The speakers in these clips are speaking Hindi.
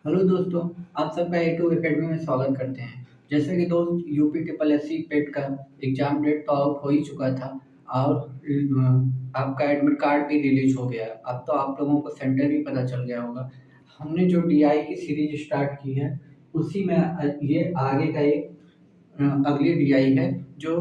हेलो दोस्तों, आप सबका A2 एकेडमी में स्वागत करते हैं। जैसे कि दोस्त यूपी ट्रिपल एस सी पेट का एग्जाम डेट तो आउट हो ही चुका था और आपका एडमिट कार्ड भी रिलीज हो गया। अब तो आप लोगों को सेंटर भी पता चल गया होगा। हमने जो डीआई की सीरीज स्टार्ट की है उसी में ये आगे का एक अगली डीआई है जो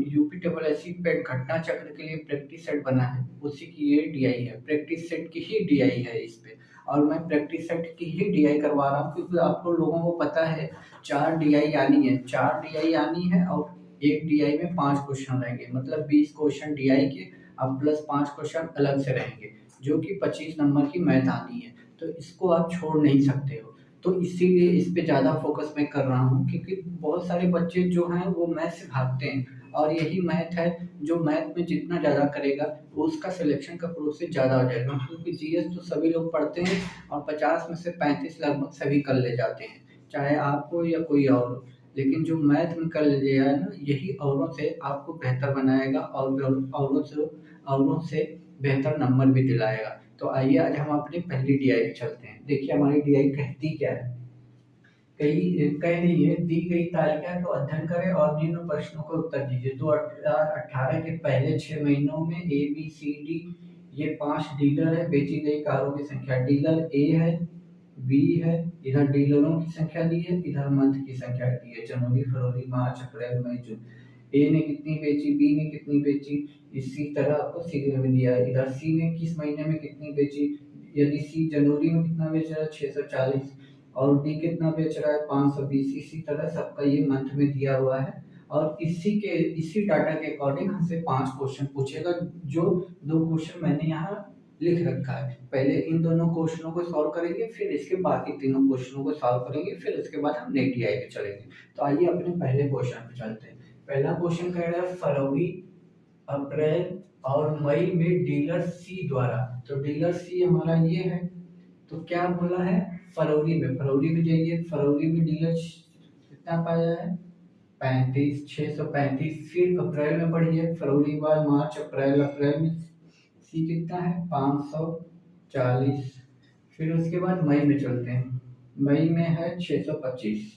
यूपी ट्रिपल एस सी पेट घटना चक्र के लिए प्रैक्टिस सेट बना है, उसी की ये डीआई है। प्रैक्टिस सेट की ही डीआई है इस पे, और मैं प्रैक्टिस सेट की ही डीआई करवा रहा हूँ क्योंकि आप लोगों को पता है 4 डीआई आनी है। 4 डीआई आनी है और एक डीआई में 5 क्वेश्चन रहेंगे, मतलब 20 क्वेश्चन डीआई के अब प्लस 5 क्वेश्चन अलग से रहेंगे, जो कि 25 नंबर की मैथ आनी है। तो इसको आप छोड़ नहीं सकते हो। तो इसीलिए इस पे ज़्यादा फोकस मैं कर रहा हूँ क्योंकि बहुत सारे बच्चे जो हैं वो मैथ से भागते हैं, और यही मैथ है जो मैथ में जितना ज़्यादा करेगा वो उसका सिलेक्शन का प्रोसेस ज़्यादा हो जाएगा, क्योंकि जीएस तो सभी लोग पढ़ते हैं और 50 में से 35 लगभग सभी कर ले जाते हैं, चाहे आप हो या कोई और हो। लेकिन जो मैथ में कर लिया है ना, यही औरों से आपको बेहतर बनाएगा और औरों से बेहतर नंबर भी दिलाएगा। तो आइए आज हम अपनी पहली डीआई पे चलते हैं। देखिए हमारी डीआई कहती क्या है। कही कह रही है, दी गई तालिका को अध्ययन करें और निम्न प्रश्नों का उत्तर दीजिए। 2018 के पहले 6 महीनों में ए बी सी डी ये 5 डीलर है। बेची गई कारों की संख्या, डीलर ए है, बी है, इधर डीलरों की संख्या दी है, इधर मंथ की संख्या दी है, जनवरी फरवरी मार्च अप्रैल मई जून। ए ने कितनी बेची, बी ने कितनी बेची, इसी तरह आपको सीरियल में दिया है। इधर सी ने किस महीने में कितनी बेची, यदि सी जनवरी में कितना बेच रहा है 640, और डी कितना बेच रहा है 520। इसी तरह सबका ये मंथ में दिया हुआ है, और इसी डाटा के अकॉर्डिंग हमसे 5 क्वेश्चन पूछेगा। जो 2 क्वेश्चन मैंने यहाँ लिख रखा है, पहले इन दोनों क्वेश्चनों को सॉल्व करेंगे, फिर इसके बाकी तीनों क्वेश्चनों को सॉल्व करेंगे, फिर उसके बाद हम नेक्स्ट डीआई पे चलेंगे। तो आइए अपने पहले क्वेश्चन पे चलते हैं। पहला क्वेश्चन कह रहा है फरवरी अप्रैल और मई में डीलर सी द्वारा, तो डीलर सी हमारा ये है। तो क्या बोला है, फरवरी में जाइए, फरवरी में डीलर कितना पाया है 35, 635। फिर अप्रैल में बढ़िए, फरवरी बाद मार्च अप्रैल, अप्रैल में सी कितना है 540। फिर उसके बाद मई में चलते हैं, मई में है 625।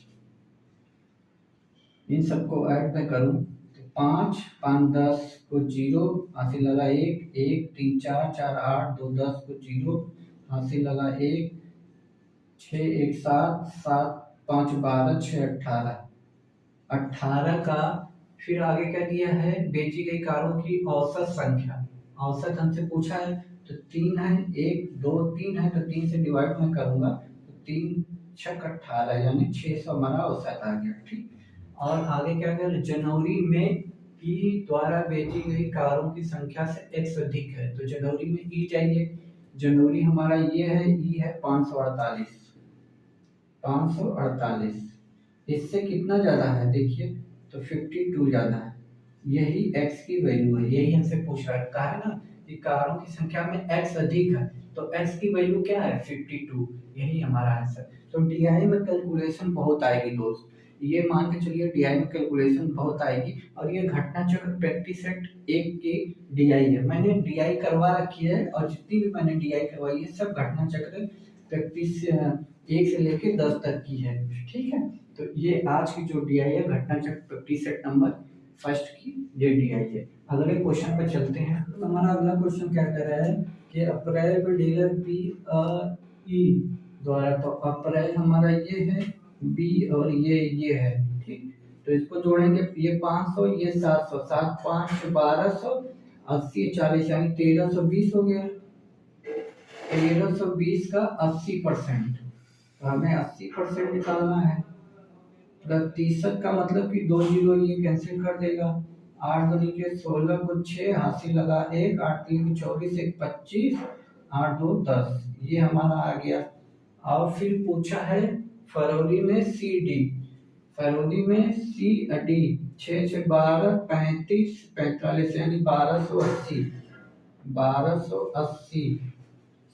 इन सबको ऐड में करूं तो 5 5 10 को 0, हासिल लगा 1 1 3 4 4 8 2 10 को 0, हासिल लगा 1 6 1 7 7 5 12 6 18 18 का। फिर आगे क्या दिया है, बेची गई कारों की औसत संख्या। औसत हमसे पूछा है तो 3 है, 1 2 3 है, तो 3 से डिवाइड मैं करूंगा तो 3 6 18, यानी 600 हमारा औसत आ गया। ठीक, और आगे क्या कर, जनवरी में ई द्वारा बेची गई कारों की संख्या से एक्स अधिक है, तो जनवरी में ई चाहिए। जनवरी हमारा ये है, ई है 548। 548 इससे कितना ज्यादा है देखिए, तो 52 ज्यादा है। यही x की वैल्यू है, यही हमसे पूछ रहा है। कहा है ना कि कारों की संख्या में x अधिक है, तो x की वैल्यू क्या है 52, यही हमारा आंसर। तो डीआई में कैलकुलेशन बहुत आएगी दोस्त, ये मान के चलिए डीआई में कैलकुलेशन बहुत आएगी। और ये घटना चक्र प्रैक्टिस सेट 1 की डीआई है, मैंने डीआई करवा रखी है, और जितनी भी मैंने डीआई करवाई है सब घटना चक्र प्रैक्टिस 1 से लेके 10 तक की है। ठीक है, तो ये आज की जो डीआई है घटना चक्र प्रैक्टिस सेट नंबर फर्स्ट की ये डीआई है। अगले क्वेश्चन पर चलते हैं। तो हमारा अगला क्वेश्चन क्या कर रहा है कि अप्रैल में डीलर बी ई द्वारा, तो अप्रैल हमारा ये है, बी और ये है। ठीक, तो इसको जोड़ेंगे, ये 500 ये 700, 7 5 1200, 80 40 यानी 1320 हो गया। 1320 का 80%, तो हमें 80% निकालना है। प्रतिशत का मतलब कि 2 जीरो ये कैंसिल कर देगा। 8 2 के 16 को 6, हासिल लगा 1 8 3 24 1 25 8 2 10, ये हमारा आ गया। और फिर पूछा है फरवरी में सी डी, फरवरी में सी डी 6 6 12 35 45 यानी 1280। 1280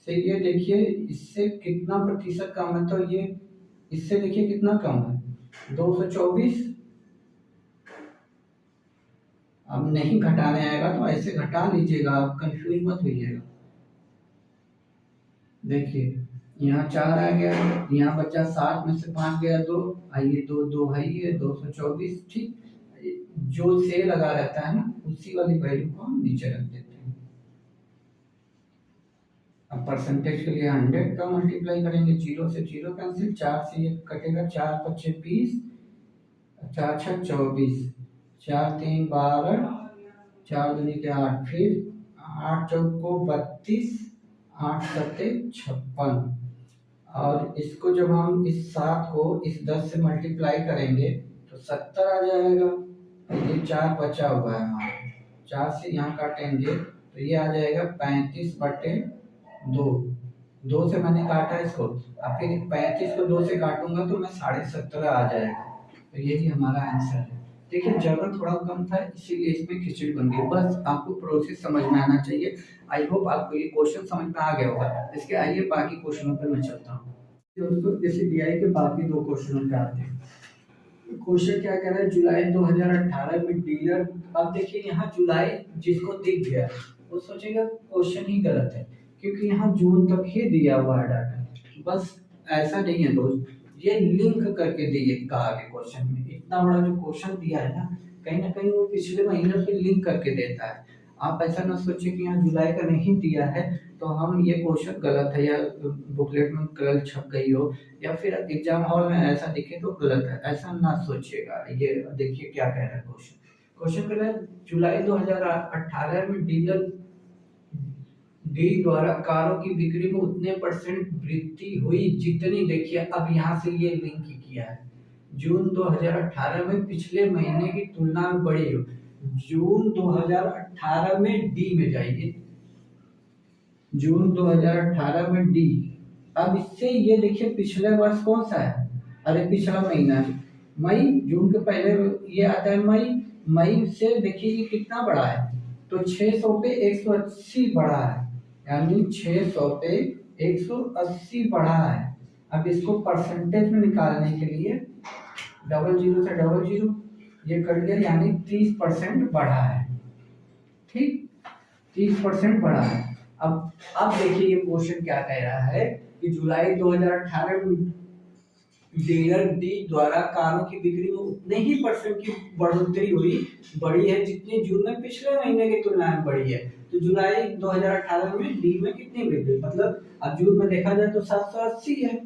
से ये देखिए इससे कितना प्रतिशत कम है, तो ये इससे देखिए कितना कम है 224। अब नहीं घटाने आएगा तो ऐसे घटा लीजिएगा, आप कंफ्यूज मत होइएगा। देखिए यहाँ 4 आ गया, यहाँ बचा 7 में से 5 गया 2, आइए 2 2 है ये 224। ठीक, जो से लगा रहता है ना उसी वाली वैल्यू को हम नीचे रख देते हैं। अब परसेंटेज के लिए 100 का मल्टीप्लाई करेंगे, 0 से 0 कैंसिल, 4 से 1 कटेगा, 4 5 20, 4 6 24, 4 3 12, 4 दूनी के 8, फिर 8 चौको 32, 8 सत्ते 56। और इसको जब हम इस 7 को इस 10 से मल्टीप्लाई करेंगे तो 70 आ जाएगा। ये 4 बचा हुआ है हमारा, 4 से यहाँ काटेंगे तो ये आ जाएगा 35/2। 2 से मैंने काटा इसको, अब फिर 35 को 2 से काटूंगा तो मैं 17.5 आ जाएगा। तो यही हमारा आंसर है। देखिए जगह थोड़ा कम था इसीलिए इसमें खिचड़ी बन गई, बस आपको प्रोसेस समझ में आना चाहिए। आई होप आपको ये क्वेश्चन समझ में आ गया होगा। इसके आइए बाकी क्वेश्चनों पर मैं चलता हूँ। दोस्तों जैसे DI के बाकी 2 क्वेश्चनों पे आते हैं। क्वेश्चन क्या कह रहा है, जुलाई 2018 में डीलर, अब देखिए यहाँ जुलाई जिसको दिख गया वो सोचेगा क्वेश्चन ही गलत है, क्योंकि यहाँ जून तक ही दिया हुआ है डाटा। बस ऐसा नहीं है दोस्त, ये लिंक करके दिए कहा है क्वेश्चन में। इतना बड़ा जो क्वेश्चन दिया है ना कहीं वो पिछले महीने से लिंक करके देता है। आप ऐसा ना सोचिए कि यहाँ जुलाई का नहीं दिया है तो हम ये क्वेश्चन गलत है, या बुकलेट में गलत छप गई हो, या फिर एग्जाम हॉल में ऐसा दिखे तो गलत है, ऐसा ना सोचिएगा। ये देखिए क्या कह रहा है क्वेश्चन कह रहा है जुलाई 2018 में डीलर डी द्वारा कारों की बिक्री में उतने % वृद्धि हुई जितनी, देखिए अब यहाँ से ये लिंक किया है, जून 2018 में पिछले महीने की तुलना में बढ़ी हो। जून 2018 में डी में जाइए, जून 2018 में डी। अब इससे ये देखिए पिछले वर्ष कौन सा है, अरे पिछला महीना है मई, जून के पहले ये आता है मई। मई से देखिए ये कितना बड़ा है, तो 600 पे 180 बढ़ा है, यानी 600 पे 180 बढ़ा है। अब इसको परसेंटेज में निकालने के लिए 00 से 00 ये कट गया, यानी 30% बढ़ा है। ठीक, 30% बढ़ा है। अब देखिए ये क्वेश्चन क्या कह रहा है कि जुलाई 2018 में डीलर डी द्वारा कारों की बिक्री में उतने ही % की बढ़ोतरी बढ़ी है जितनी जून में पिछले महीने की तुलना में बढ़ी है। तो जुलाई 2018 में डी में कितनी वृद्धि, मतलब अब जून में देखा जाए तो 780 है,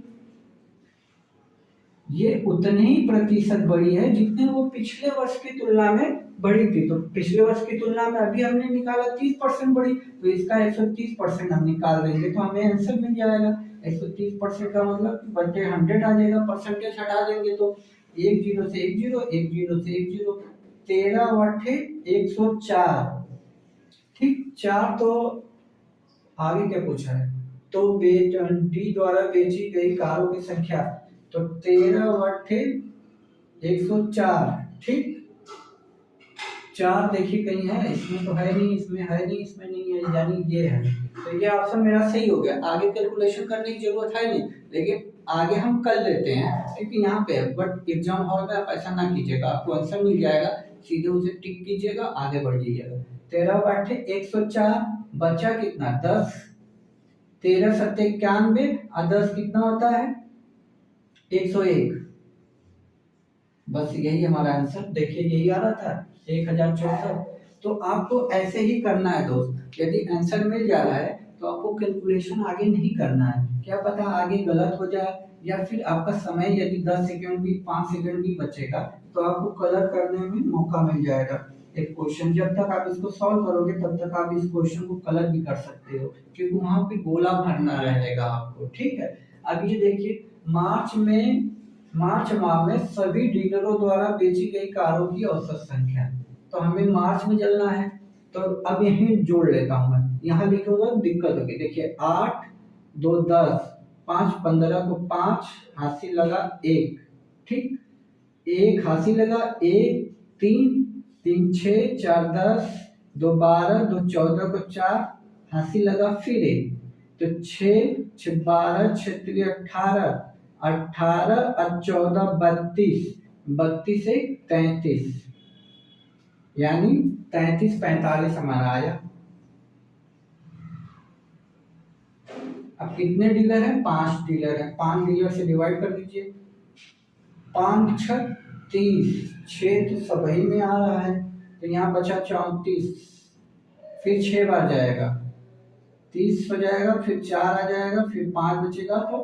ये उतने ही % बढ़ी है जितने वो पिछले वर्ष की तुलना में बढ़ी थी। तो पिछले वर्ष की तुलना में अभी हमने निकाला 30% बढ़ी, तो इसका 130% हम निकाल देंगे तो हमें आंसर मिल जाएगा। 130% का मतलब बटे 100 आ जाएगा, परसेंटेज हटा देंगे तो 1 0 से 1 0, 1 0 से 1 0, 13 बटे 104। ठीक, 4 तो आगे क्या पूछा है, तो डी द्वारा बेची गई कारों की संख्या, तो 13 बटे 104। ठीक, 4 देखिए कहीं है, इसमें तो है नहीं, इसमें है नहीं, इसमें नहीं है, यानी ये है। तो ये ऑप्शन मेरा सही हो गया। आगे कैलकुलेशन करने की जरूरत है नहीं, लेकिन आगे हम कर लेते हैं क्योंकि यहाँ पे है। बट एग्जाम हॉल में आप ऐसा ना कीजिएगा, आपको आंसर मिल जाएगा, सीधे उसे टिक कीजिएगा, आगे बढ़ जाइएगा। 13 बटे 104 बचा कितना 10, 13 सत्ते 91 और 10 कितना होता है 101। बस यही हमारा आंसर, देखिए यही आ रहा था 1064। तो आपको ऐसे ही करना है दोस्त, यदि आंसर मिल जा रहा है तो आपको कैलकुलेशन आगे नहीं करना है, क्या पता आगे गलत हो जाए, या फिर आपका समय यदि 10 सेकंड भी 5 सेकंड भी बचेगा तो आपको कलर करने में मौका मिल जाएगा। एक क्वेश्चन जब तक आप इसको सॉल्व करोगे तब तक आप इस क्वेश्चन को कलर भी कर सकते हो, क्योंकि वहां पे गोला भरना रहेगा आपको। ठीक है, अब ये देखिए मार्च माह में सभी डीलरों द्वारा बेची गई कारों की औसत संख्या, तो हमें मार्च में चलना है। तो अब यहीं जोड़ लेता हूं मैं, यहाँ लिखूंगा दिक्कत होगी। देखिए 8 2 10 5 15 को 5 हासिल लगा 1, ठीक, 1 हासिल लगा 1 3 3 6 4 10 2 12 2 14 को 4 हासिल लगा फिर 1, तो 6 6 12 6 3 18 18 और 14 32, 32 से 33, यानी 33 45 हमारा आया। अब कितने डीलर हैं? 5 डीलर हैं। 5 डीलर से डिवाइड कर दीजिए। 5 6 30, 6 तो सभी में आ रहा है, तो यहाँ बचा 34, फिर 6 बार जाएगा, 30 हो जाएगा, फिर 4 आ जाएगा, फिर 5 बचेगा, तो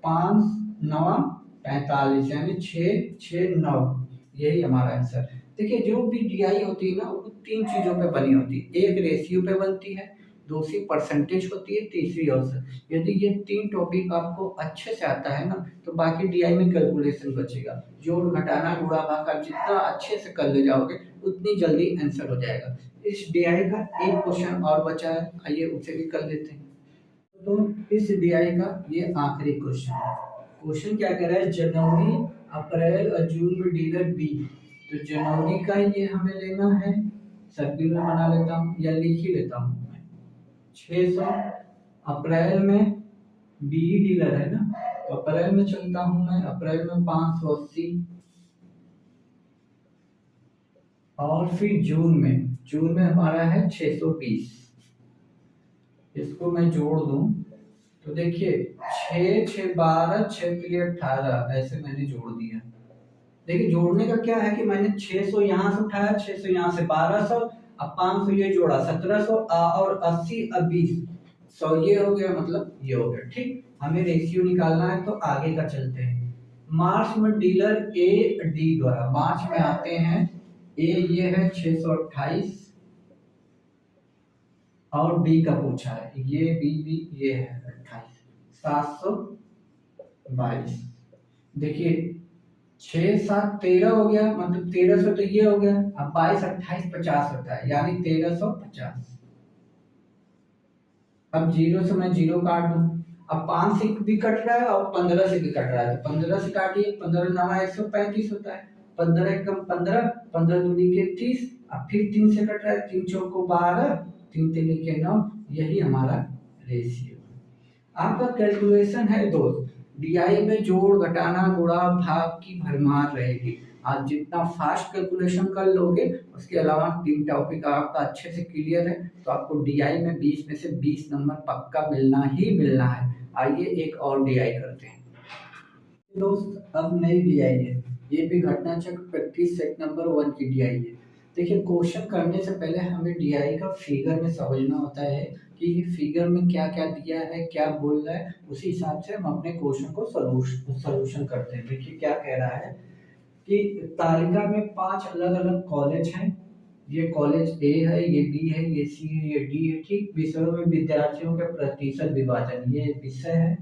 5 9 45, यानी 6 6 9, यही हमारा आंसर। देखिए जो भी डीआई होती है ना, वो 3 चीजों पे बनी होती है। एक रेशियो पे बनती है, दूसरी परसेंटेज होती है, तीसरी औसत। यदि ये 3 टॉपिक आपको अच्छे से आता है ना, तो बाकी डीआई में कैलकुलेशन बचेगा। जोड़ घटाना गुणा भाग आप जितना अच्छे से कर ले जाओगे, उतनी जल्दी आंसर हो जाएगा। इस डीआई का एक क्वेश्चन और बचा है, आइए उसे भी कर लेते हैं। तो इस डीआई का ये आखिरी क्वेश्चन है। क्वेश्चन क्या कह रहा है? जनवरी अप्रैल और जून में डीलर बी, तो जनवरी का ये हमें लेना है, सर्किल में बना लेता हूँ या लिख ही लेता हूँ मैं। 600 अप्रैल में बी डीलर है ना, तो अप्रैल में चलता हूँ मैं, अप्रैल में 580, और फिर जून में हमारा है 620। इसको मैं जोड़ दूं तो देखिए 6 6 12, 6 के लिए 18, ऐसे मैंने जोड़ दिया। देखिए जोड़ने का क्या है कि मैंने 600 यहाँ से उठाया, 600 यहाँ से, 1200, अब 500 ये जोड़ा, 1700 और 80 अब 20, 100 ये हो गया, मतलब ये हो गया। ठीक, हमें रेशियो निकालना है, तो आगे का चलते हैं। मार्च में डीलर ए डी द्वारा, मार्च में आते हैं, ए ये है 628 और बी का पूछा है, ये बी ये है 28, 722। देखिए 6 7 13 हो गया, मतलब 1300, तो ये हो गया। अब 22 28 50 होता है, यानी 1350। अब 0 से मैं 0 काट दूं, अब 5 से भी कट रहा है और 15 से भी कट रहा है, तो 15 से काटिए, 15 9 135 होता है, 15 एकम 15, 15 दूनी के 30, अब फिर 3 से कट रहा है, 3 चौको 12, 3 3 के 9, यही हमारा रेशियो। आपका कैलकुलेशन है दोस्त, डीआई में जोड़ घटाना गुणा भाग की भरमार रहेगी। आप जितना फास्ट कैलकुलेशन कर लोगे, उसके अलावा 3 टॉपिक आपका अच्छे से क्लियर है, तो आपको डीआई में 20 में से 20 नंबर पक्का मिलना ही मिलना है। आइए एक और डीआई करते हैं दोस्त। अब नई डीआई है, ये भी घटना चक्र प्रैक्टिस सेट नंबर 1 की डीआई है। देखिए क्वेश्चन करने से पहले हमें डीआई का फिगर में समझना होता है कि ये फिगर में क्या क्या दिया है, क्या बोल रहा है, उसी हिसाब से हम अपने क्वेश्चन को सॉल्यूशन करते हैं। देखिए क्या कह रहा है कि तालिका में 5 अलग अलग कॉलेज हैं, ये कॉलेज ए है, ये बी है, ये सी है, ये डी है। ठीक, विषयों में विद्यार्थियों के प्रतिशत विभाजन, ये विषय है।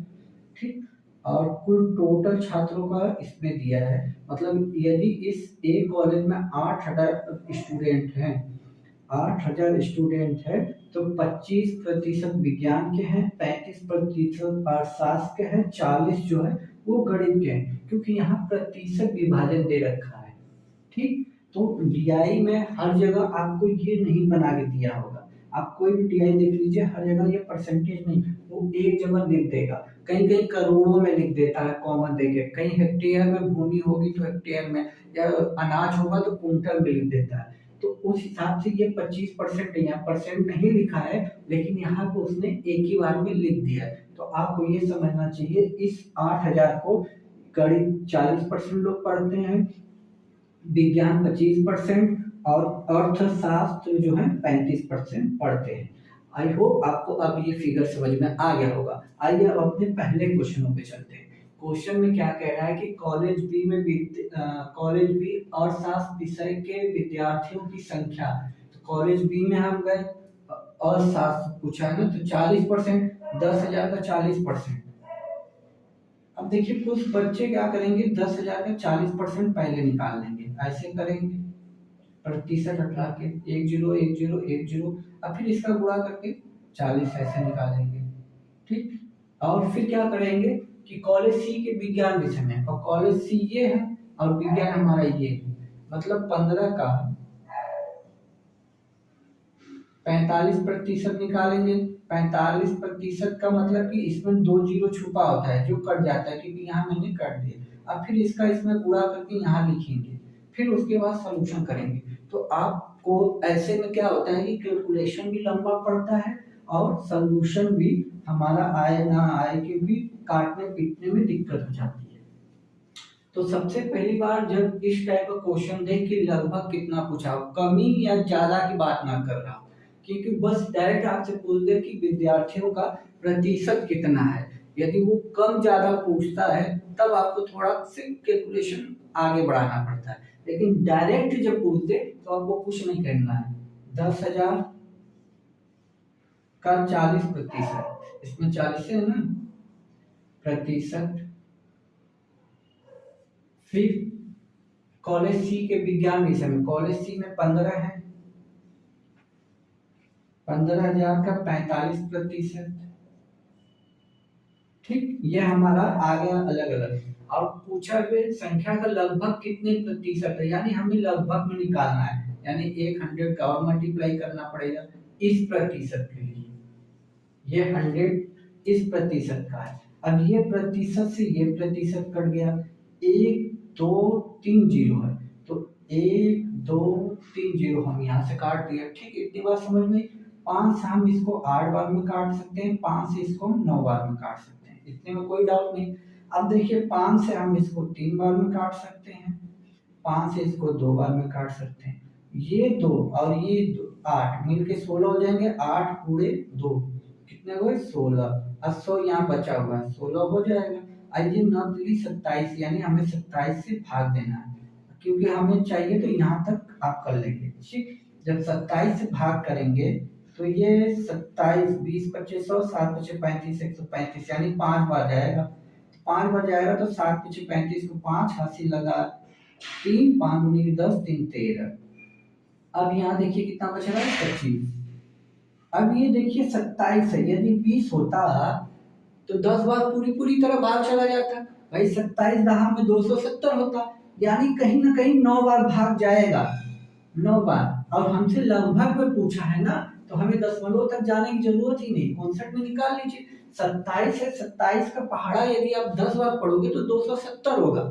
ठीक, और कुल टोटल छात्रों का इसमें दिया है, मतलब यदि इस ए कॉलेज में 8000 स्टूडेंट हैं, 8000 स्टूडेंट है, तो 25% विज्ञान के हैं, 35% अर्थशास्त्र के हैं, 40 जो है वो गणित के हैं, क्योंकि यहाँ प्रतिशत विभाजन दे रखा है। ठीक, तो डीआई में हर जगह आपको ये नहीं बना के दिया होगा। आप कोई भी डीआई देख लीजिए, हर जगह ये परसेंटेज नहीं, वो एक जगह लिख देगा, कहीं कहीं करोड़ों में लिख देता है कॉमन देके, कहीं हेक्टेयर में भूमि होगी तो हेक्टेयर में, या अनाज होगा तो कुंटल में लिख देता है। तो उस हिसाब से ये 25% यहाँ परसेंट नहीं लिखा है, लेकिन यहाँ पे उसने एक ही बार में लिख दिया है। तो आपको ये समझना चाहिए, इस 8000 को गणित 40% लोग पढ़ते हैं, विज्ञान 25% और अर्थशास्त्र जो है 35% पढ़ते हैं। आई होप आपको अब ये फिगर समझ में आ गया होगा। आइए अब अपने पहले क्वेश्चनों पे चलते हैं। क्वेश्चन में क्या कह रहा है कि कॉलेज बी और शास्त्र विषय के विद्यार्थियों की संख्या, तो कॉलेज बी में हम गए और शास्त्र पूछा है ना, तो 40%, 10,000 का 40%। अब देखिए कुछ बच्चे क्या करेंगे, 10,000 का 40% पहले निकाल लेंगे, ऐसे करेंगे, प्रतिशत हटा के 10 10 10, अब फिर इसका गुणा करके 40 ऐसे निकालेंगे। ठीक, और फिर क्या करेंगे कि कॉलेज सी के विज्ञान विषय में, और कॉलेज सी ये है और विज्ञान हमारा ये है, मतलब 15 का 45% निकालेंगे। 45% का मतलब कि इसमें 2 जीरो छुपा होता है जो कट जाता है, क्योंकि यहाँ मैंने काट दिया। अब फिर इसका इसमें गुणा करके यहाँ लिखेंगे, फिर उसके बाद सॉल्यूशन करेंगे। तो आपको ऐसे में क्या होता है कि कैलकुलेशन भी लंबा पड़ता है और सॉल्यूशन भी हमारा आए ना आए, क्योंकि काटने पीटने में दिक्कत हो जाती है। तो सबसे पहली बार जब इस टाइप का क्वेश्चन देख कि लगभग कितना पूछा, कमी या ज्यादा की बात ना कर रहा, क्योंकि बस डायरेक्ट आपसे पूछ दे कि विद्यार्थियों का प्रतिशत कितना है। यदि वो कम ज्यादा पूछता है तब आपको थोड़ा से कैलकुलेशन आगे बढ़ाना पड़ता है, लेकिन डायरेक्ट जब पूछ दे तो आपको कुछ नहीं करना है। 10,000 का 40%, इसमें 40 है ना प्रतिशत। फिर कॉलेज सी के विज्ञान विषय में, कॉलेज सी में 15 है, 15,000 का 45%। ठीक, ये हमारा आ गया अलग अलग। और पूछा गया संख्या का लगभग कितने प्रतिशत है, यानी हमें लगभग में निकालना है, यानी 100 का और मल्टीप्लाई करना पड़ेगा इस प्रतिशत के लिए। ये 100 इस प्रतिशत का है। अब ये प्रतिशत से ये प्रतिशत कट गया, 1 2 3 जीरो है, तो 1 2 3 जीरो हम यहाँ से काट दिया। ठीक, इतनी बात समझ में। 5 से हम इसको 8 बार में काट सकते हैं, 5 से इसको 9 बार में काट सकते हैं, इतने में कोई डाउट नहीं। अब देखिए 5 से हम इसको 3 बार में काट सकते हैं, 5 से इसको 2 बार में काट सकते हैं। ये 2 और ये 8 मिलके 16 हो जाएंगे, 8 पूरे 2 कितने हुए 16। अब 100 यहाँ बचा हुआ है, 16 हो जाएगा। आइए 9 दूनी 27, यानी हमें 27 से भाग देना है, क्योंकि हमें चाहिए तो यहाँ तक आप कर लेंगे। ठीक, जब 27 से भाग करेंगे तो ये 27 20 25 100, 7 5 35 135, यानी 5 बार जाएगा। 5 बार जाएगा तो 7 5 35 को 5 हासिल लगा 3, 5 दूनी 10 3 13। अब यहाँ देखिए कितना बच रहा है 25। अब ये देखिए 27 है, यदि 20 होता तो 10 बार पूरी पूरी तरह भाग चला जाता। भाई 27 दहा में 270 होता, यानी कहीं ना कहीं 9 बार भाग जाएगा, 9 बार। और हमसे लगभग में पूछा है ना, तो हमें दशमलव तक जाने की जरूरत ही नहीं, 59 में निकाल लीजिए। 27 है, 27 का पहाड़ा यदि आप 10 बार पढ़ोगे तो 270 होगा,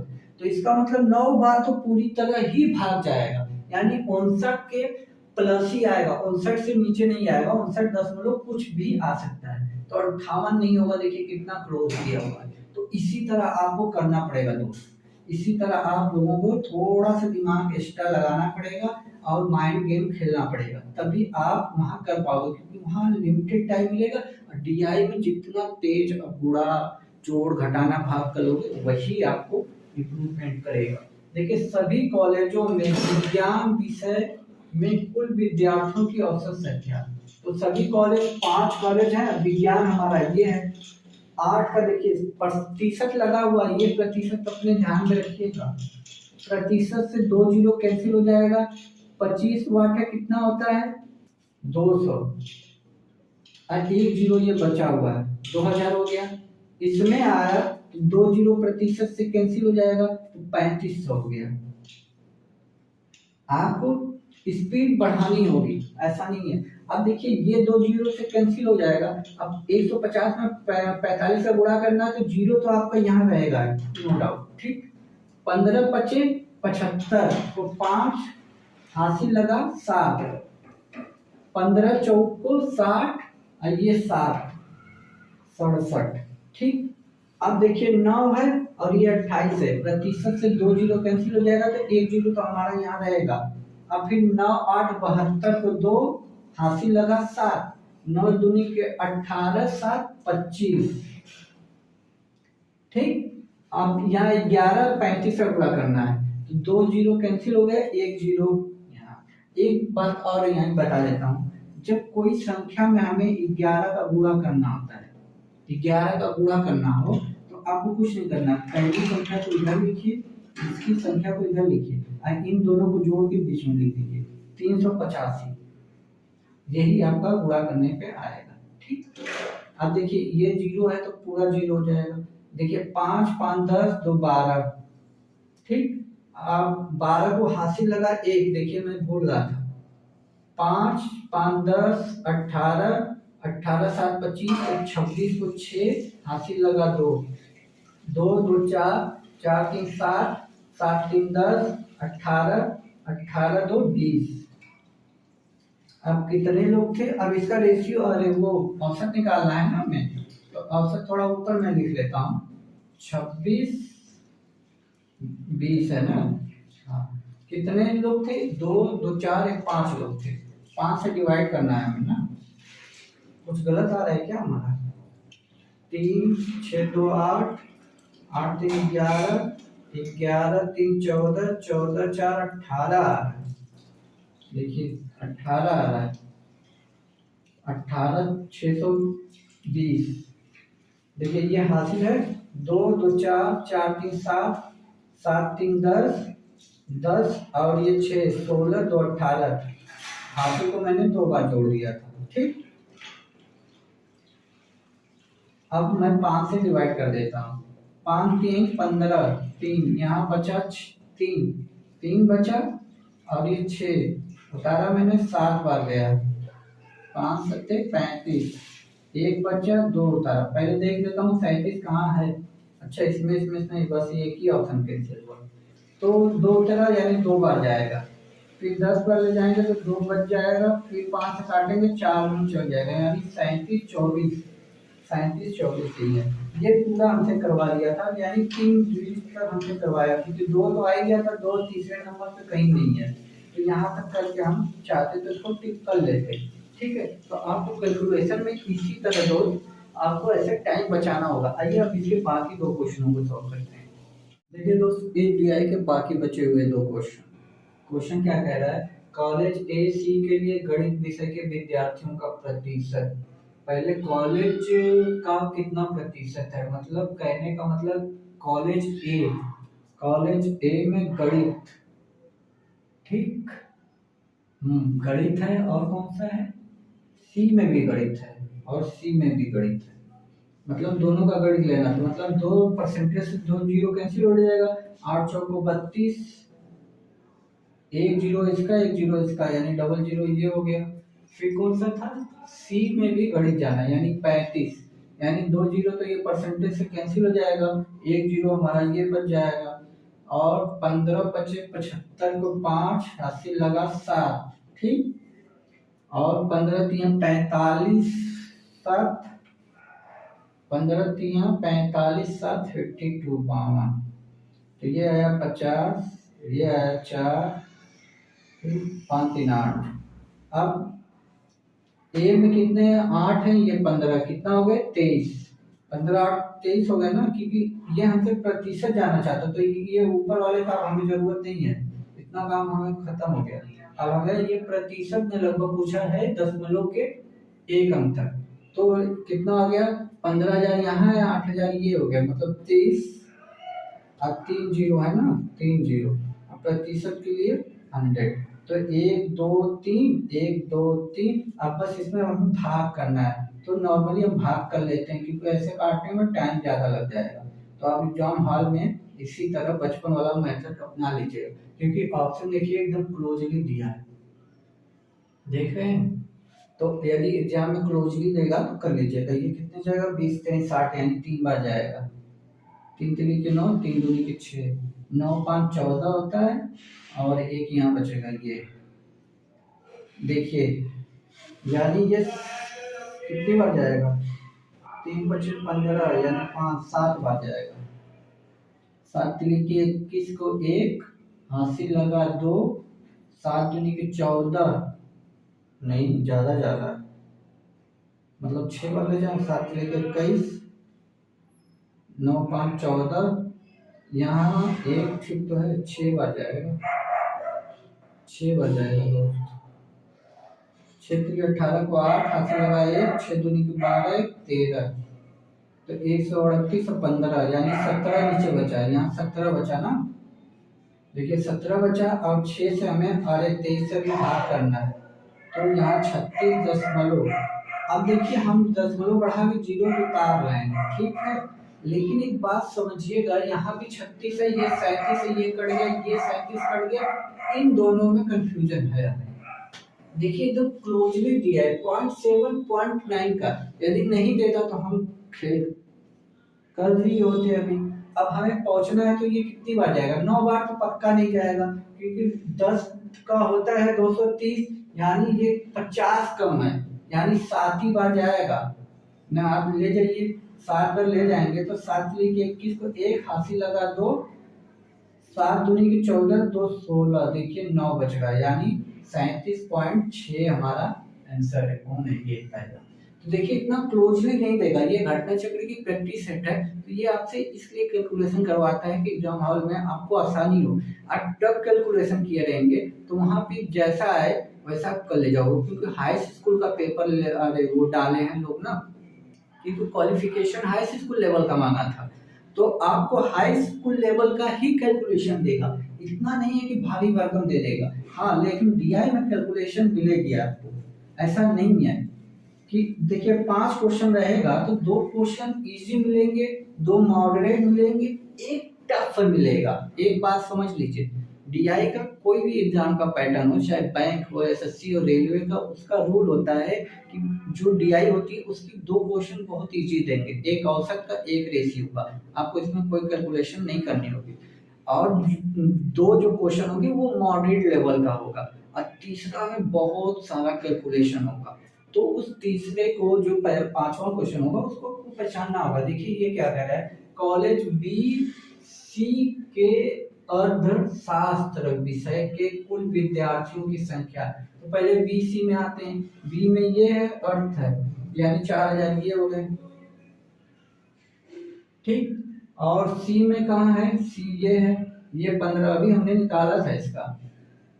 तो इसका मतलब 9 बार तो पूरी तरह ही भाग जाएगा, यानी 59 के प्लस ही आएगा, 59 से नीचे नहीं आएगा। 59 दशमलव कुछ भी आ सकता है, तो 58 नहीं होगा। देखिए कितना क्लोज किया हुआ है। तो इसी तरह आपको करना पड़ेगा दोस्त, इसी तरह आप लोगों को थोड़ा सा दिमाग एक्स्ट्रा लगाना पड़ेगा और माइंड गेम खेलना पड़ेगा, तभी आप वहां कर पाओगे, क्योंकि वहां लिमिटेड टाइम मिलेगा। डीआई में जितना तेज गुणा जोड़ घटाना भाग करोगे वही आपको इम्प्रूवमेंट करेगा। देखिए सभी कॉलेजों में विज्ञान विषय में कुल विद्यार्थियों की औसत संख्या, तो सभी कॉलेज 5 कॉलेज हैं, विज्ञान हमारा ये है 8 का। देखिए प्रतिशत लगा हुआ, ये प्रतिशत अपने ध्यान में रखिएगा। प्रतिशत से 2 जीरो कैंसिल हो जाएगा, 25 वाट कितना होता है 200, और 1 जीरो ये बचा हुआ है 2000 हो गया। इसमें आया 2 जीरो प्रतिशत से कैंसिल हो जाएगा तो 3500 हो गया। आपको स्पीड बढ़ानी होगी, ऐसा नहीं है। अब देखिए ये 2 जीरो से कैंसिल हो जाएगा। अब 150 में 45 का गुणा करना है, तो जीरो तो आपका यहाँ रहेगा नो डाउट। ठीक, 15 पचे 75, तो 5 हासिल लगा 7, 15 चौक को 60 और ये 7 67। ठीक, अब देखिए 9 है और ये 28 है, प्रतिशत से 2 जीरो कैंसिल हो जाएगा, तो 1 जीरो तो हमारा यहाँ रहेगा। अब फिर 9 8 72 को 2 हासिल लगा 7, 9 दूनी के 18 7 25। ठीक, अब यहाँ 11 35 का गुणा करना है, तो 2 जीरो कैंसिल हो गए, 1 जीरो यहाँ। एक बात और यहाँ बता देता हूँ, जब कोई संख्या में हमें 11 का गुणा करना होता है, 11 का गुणा करना हो तो आपको कुछ नहीं करना, पहली संख्या को इधर लिखिए, इसकी संख्या को इधर लिखिए, और इन दोनों को जोड़ के बीच में लिख दीजिए 385, यही आपका गुणा करने पे आएगा। ठीक, अब देखिए ये जीरो है तो पूरा जीरो हो जाएगा। देखिए 5 5 10 2 12। ठीक, अब 12 को हासिल लगा 1, देखिए मैं भूल रहा था, 5 5 10 18 18 7 25, 26 को 6 हासिल लगा 2 2 2 4 4 3 7 7 3 10 18 18 2 20। अब कितने लोग थे, अब इसका रेशियो, अरे वो औसत निकालना है ना हमें, औसत थोड़ा ऊपर मैं लिख लेता हूँ, 26 20 है ना। हाँ, कितने लोग थे? दो दो चार एक 5 लोग थे। 5 से डिवाइड करना है हमें ना। कुछ गलत आ रहा है क्या हमारा? 3 6 2 8, 8 3 11, 11 3 14, 14 4 18 आ रहा है। देखिए 18 आ रहा है, 18 620। देखिए ये हासिल है। 2 2 4, 4 3 7, 7 3 10, 10 और ये 6 16, 2 18। हासिल को मैंने 2 बार जोड़ दिया था। ठीक, अब मैं 5 से डिवाइड कर देता हूँ। 5 3 15, 3 यहाँ बचा 3, 3 बचा और ये 6 उतारा मैंने 7 बार गया। 5 7 35, 1 बचा 2 उतारा। पहले देख लेता हूँ 37 कहाँ है। अच्छा इसमें नहीं, बस एक ही ऑप्शन कैंसिल हुआ। तो 2 उतरा यानी 2 बार जाएगा। फिर 10 बार ले जाएंगे तो 2 बच जाएगा। फिर 5 से काटेंगे 4 में चल जाएगा, यानी 37 24। 37 24 ही है। ये पूरा हमसे करवा लिया था, यानी 3 डिजिट तक हमसे करवाया, क्योंकि 2 तो आ ही गया था, 2 तीसरे नंबर पे कहीं नहीं है। तो यहाँ तक करके हम चाहते तो इसको टिक कर लेते। ठीक है, तो आपको कैलकुलेशन में इसी तरह दोस्त आपको ऐसे टाइम बचाना होगा। आइए अब इसके बाकी 2 क्वेश्चनों को सॉल्व करते हैं। देखिए दोस्त, इस DI के बाकी बचे हुए 2 क्वेश्चन। क्वेश्चन क्या कह रहा है? कॉलेज ए सी के लिए गणित विषय के विद्यार्थियों का प्रतिशत। पहले कॉलेज का कितना प्रतिशत है, मतलब कहने का मतलब कॉलेज ए में गणित, ठीक, गणित है। और कौन सा है? सी में भी गणित है और सी में भी गणित है। मतलब दोनों का गणित लेना, तो मतलब 2% से 2 जीरो कैंसिल हो जाएगा। 8 चौको 32, 1 जीरो इसका 1 जीरो इसका, यानी डबल जीरो ये हो गया। फिर कौन सा था? सी में भी गणित जाना, यानी 35, यानी 2 जीरो तो ये परसेंटेज से कैंसिल हो जाएगा। 1 जीरो हमारा ये बच जाएगा। और 15 बचे 75 को 5, 80 लगा 7, ठीक। और 15 3 45, 7, 15 3 45 7 52 52। तो ये आया 50, ये आया 4, 5 3 8। अब ए में कितने हैं? 8 है, ये 15, कितना हो गए? 23। 15 8 23 हो गए ना, क्योंकि ये हमसे प्रतिशत जाना चाहता, तो ये ऊपर वाले का हमें जरूरत नहीं है, इतना काम हमें खत्म हो गया। अब हमें ये प्रतिशत में लगभग पूछा है दशमलव के 1 अंक तक। तो कितना आ गया? 15,000 यहाँ है, 8,000 ये हो गया, मतलब 23। अब 3 जीरो है ना, 3 जीरो। अब प्रतिशत के लिए 100, तो 1 2 3, 1 2 3। अब बस इसमें हमें भाग करना है, तो नॉर्मली हम भाग कर लेते हैं, क्योंकि ऐसे काटने में टाइम ज़्यादा लग जाएगा। तो आप एग्जाम हॉल में इसी तरह बचपन वाला मेथड अपना लीजिएगा, क्योंकि ऑप्शन देखिए एकदम क्लोजली दिया है, देख रहे हैं। तो यदि एग्जाम में क्लोजली देगा तो कर लीजिएगा। ये कितने जाएगा? 20 3 60, यानी 3 बार जाएगा। 3 3 के 9, 3 2 के 6, 9 5 14 होता है, और एक यहाँ बचेगा ये। देखिए यानी ये कितनी बार जाएगा? 3 25 15, यानी 5 7 बार जाएगा। 7 3 के 21 को 1, हासिल लगा 2, 7 2 के 14, नहीं ज्यादा जा रहा है, मतलब 6 बार ले जाए। 7 3 के 21, 9 5 14, यहाँ एक ठीक तो है, 6 बार जाएगा, 6 बार जाएगा दोस्त। 6 3 18 को 8, हासिल लगा 1, 6 2 के 12 13, तो 138 और 15, यानी 17 नीचे बचा है, यहाँ 17 बचा ना। देखिए 17 बचा, और 6 से हमें 23 से भी भाग करना है, तो यहाँ 36 दशमलव। अब देखिए हम दशमलव बढ़ा के जीरो को उतार रहे हैं, ठीक है, लेकिन एक बात समझिएगा, यहाँ भी 36 है, ये 37 है, ये कट गया, ये 37 कट गया, इन दोनों में कंफ्यूजन है हमें। देखिए एकदम क्लोजली दिया है, 0.7 0.9 का, यदि नहीं देता तो हम फेल कर भी होते अभी। अब हमें पहुंचना है, तो ये कितनी बार जाएगा? 9 बार तो पक्का नहीं जाएगा, क्योंकि 10 का होता है 230, यानी ये 50 कम है, यानी 7 ही बार जाएगा ना। आप ले जाइए 7 पर ले जाएंगे तो 7 3 के 21 को एक हाथी लगा दो, 7 दूनी की 14, 2 16, देखिए 9 बच रहा है, यानी 37.6 हमारा आंसर है। कौन है ये पहला। तो देखिए इतना क्लोजली नहीं देगा, ये घटना चक्र की प्रैक्टिस सेट है, तो ये आपसे इसलिए कैलकुलेशन करवाता है कि एग्जाम हॉल में आपको आसानी हो। आप जब कैलकुलेशन किए रहेंगे तो वहाँ पे जैसा आए वैसा आप कर ले जाओगे, क्योंकि हाई स्कूल का पेपर अरे वो डाले हैं लोग ना, क्योंकि क्वालिफिकेशन हाई स्कूल लेवल का मांगा था, तो आपको हाई स्कूल लेवल का ही कैलकुलेशन देगा, इतना नहीं है कि भारी भरकम दे देगा। हाँ, लेकिन डीआई में कैलकुलेशन मिलेगी आपको, ऐसा नहीं है कि देखिए 5 क्वेश्चन रहेगा तो 2 क्वेश्चन इजी मिलेंगे, 2 मॉडरेट मिलेंगे, एक टफ मिलेगा। एक बात समझ लीजिए, डीआई का कोई भी एग्जाम का पैटर्न हो, चाहे बैंक हो, एसएससी हो, रेलवे का, उसका रूल होता है कि जो डीआई होती है उसकी 2 क्वेश्चन बहुत इजी देंगे, एक औसत का, एक रेशियो का, आपको इसमें कोई कैलकुलेशन नहीं करनी होगी, और 2 जो क्वेश्चन होंगे वो मॉडरेट लेवल का होगा, और तीसरा में बहुत सारा कैलकुलेशन होगा। तो उस तीसरे को जो 5वां क्वेश्चन होगा उसको पहचानना होगा। देखिए ये क्या कह रहा है, कॉलेज बी सी के अर्थशास्त्र विषय के कुल विद्यार्थियों की संख्या। तो पहले बी सी में आते हैं, बी में ये है अर्थ है, यानी 4000 ये हो गए, ठीक। और सी में कहाँ है, सी ये है, ये 15 अभी हमने निकाला था इसका,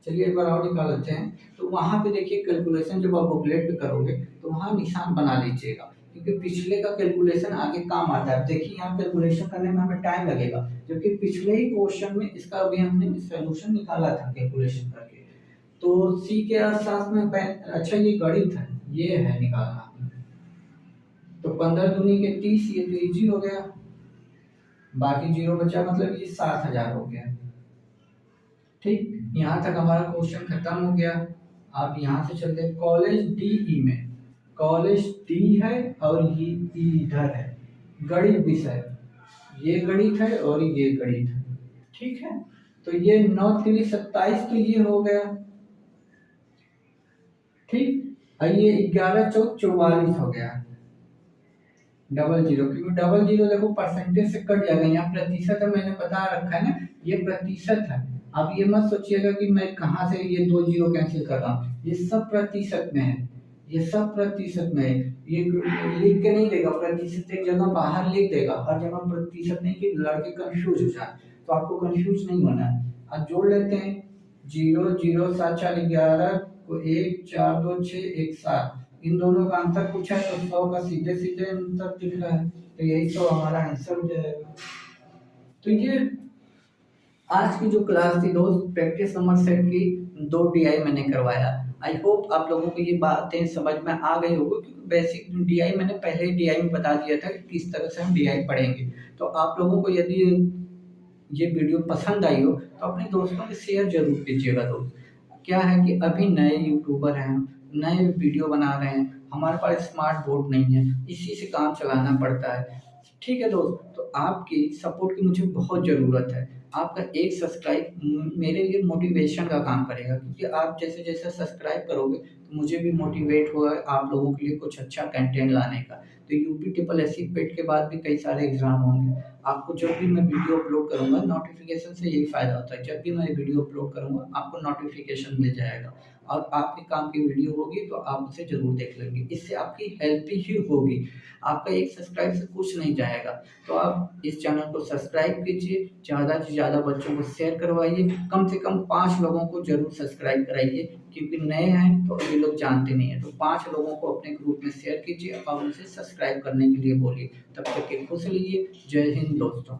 चलिए एक बार और निकाल लेते हैं। तो वहां पे देखिए कैलकुलेशन जब आप बुकलेट पे करोगे तो वहां निशान बना लीजिएगा, क्योंकि पिछले का कैलकुलेशन आगे काम आता है। देखिए यहाँ कैलकुलेशन करने में हमें टाइम लगेगा, जबकि पिछले ही क्वेश्चन में इसका अभी हमने सोल्यूशन निकाला था कैलकुलेशन करके। तो सी के अर्थशास्त्र में अच्छा ये गणित है, ये है निकालना। तो 15 दूनी के 30, ये तो इजी हो गया, बाकी 0 बचा, मतलब ये 7000 हो गया, ठीक। यहाँ तक हमारा क्वेश्चन खत्म हो गया। आप यहाँ से चलते हैं कॉलेज डी में, कॉलेज डी है और ये इधर है गणित विषय, ये गणित है और ये गणित है, ठीक है। तो ये 9 3 27, तो ये हो गया, ठीक। और ये 11 4 44 हो गया, 00, क्योंकि 00 देखो परसेंटेज से कट जाएगा, यहाँ प्रतिशत है, मैंने बता रखा है ना, ये प्रतिशत है। अब ये मत सोचिएगा कि मैं कहाँ से ये 2 0 कैंसिल कर रहा हूँ, ये सब प्रतिशत में है, ये सब प्रतिशत में है, ये लिख के नहीं देगा प्रतिशत, एक जगह बाहर लिख देगा, हर जगह प्रतिशत नहीं, कि लड़के कंफ्यूज हो जाए, तो आपको कंफ्यूज नहीं होना है। अब जोड़ लेते हैं, 0 0 7 4 11 को 1 4 2 6 1 7, इन दोनों का अंतर पूछा है तो 100 का सीधे सीधे अंतर दिख रहा है, तो यही तो हमारा आंसर हो जाएगा। तो ये आज की जो क्लास थी दोस्त, प्रैक्टिस नंबर सेट की 2 डीआई मैंने करवाया। आई होप आप लोगों को ये बातें समझ में आ गई होगी, क्योंकि बेसिक डीआई मैंने पहले ही डीआई में बता दिया था कि किस तरह से हम डीआई पढ़ेंगे। तो आप लोगों को यदि ये वीडियो पसंद आई हो तो अपने दोस्तों में शेयर जरूर कीजिएगा। दोस्त क्या है कि अभी नए यूट्यूबर हैं, नए वीडियो बना रहे हैं, हमारे पास स्मार्ट बोर्ड नहीं है, इसी से काम चलाना पड़ता है, ठीक है दोस्त। तो आपकी सपोर्ट की मुझे बहुत ज़रूरत है, आपका एक सब्सक्राइब मेरे लिए मोटिवेशन का काम करेगा, क्योंकि आप जैसे जैसे सब्सक्राइब करोगे तो मुझे भी मोटिवेट होगा आप लोगों के लिए कुछ अच्छा कंटेंट लाने का। तो यूपी ट्रिपल एससी पेट के बाद भी कई सारे एग्जाम होंगे, आपको जब भी मैं वीडियो अपलोड करूंगा, नोटिफिकेशन से यही फ़ायदा होता है, जब भी मैं वीडियो अपलोड करूंगा आपको नोटिफिकेशन मिल जाएगा, और आपके काम की वीडियो होगी तो आप उसे ज़रूर देख लेंगे, इससे आपकी हेल्प ही होगी, आपका एक सब्सक्राइब से कुछ नहीं जाएगा। तो आप इस चैनल को सब्सक्राइब कीजिए, ज़्यादा से ज़्यादा बच्चों को शेयर करवाइए, कम से कम 5 लोगों को जरूर सब्सक्राइब कराइए, क्योंकि नए हैं तो अभी लोग जानते नहीं हैं। तो 5 लोगों को अपने ग्रुप में शेयर कीजिए और उनसे सब्सक्राइब करने के लिए बोलिए। तब तक के खुश रहिए, जय हिंद दोस्तों।